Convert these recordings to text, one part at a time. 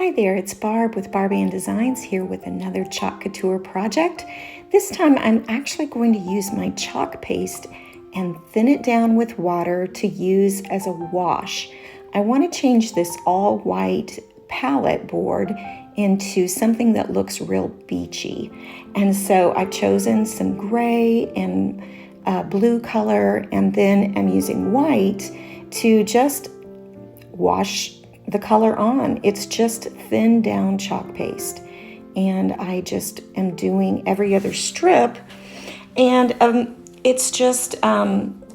Hi there, it's Barb with Barbie & Designs here with another Chalk Couture project. This time I'm actually going to use my chalk paste and thin it down with water to use as a wash. I want to change this all white palette board into something that looks real beachy. And so I've chosen some gray and blue color, and then I'm using white to just wash the color on. It's just thin down chalk paste, and I just am doing every other strip, and it's just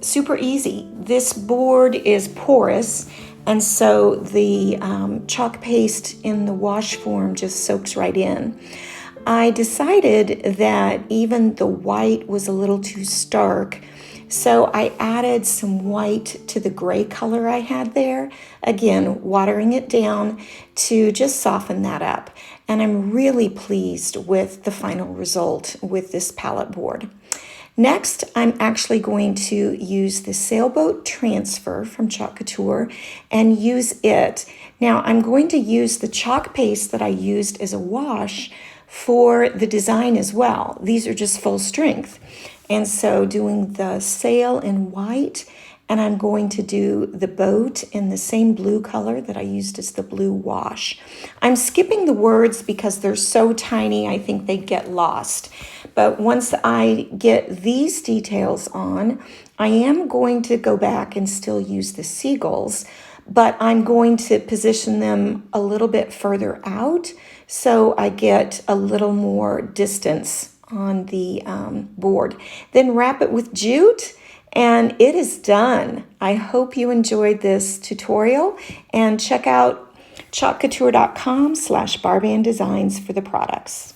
super easy. This board is porous, and so the chalk paste in the wash form just soaks right in. I decided that even the white was a little too stark, so I added some white to the gray color I had there, again, watering it down to just soften that up. And I'm really pleased with the final result with this palette board. Next, I'm actually going to use the Sailboat Transfer from Chalk Couture and use it. Now, I'm going to use the chalk paste that I used as a wash for the design as well. These are just full strength. And so doing the sail in white, and I'm going to do the boat in the same blue color that I used as the blue wash. I'm skipping the words because they're so tiny, I think they get lost. But once I get these details on, I am going to go back and still use the seagulls, but I'm going to position them a little bit further out so I get a little more distance on the board. Then wrap it with jute, and it is done. I hope you enjoyed this tutorial, and check out chalkcouture.com/Barbie & Designs for the products.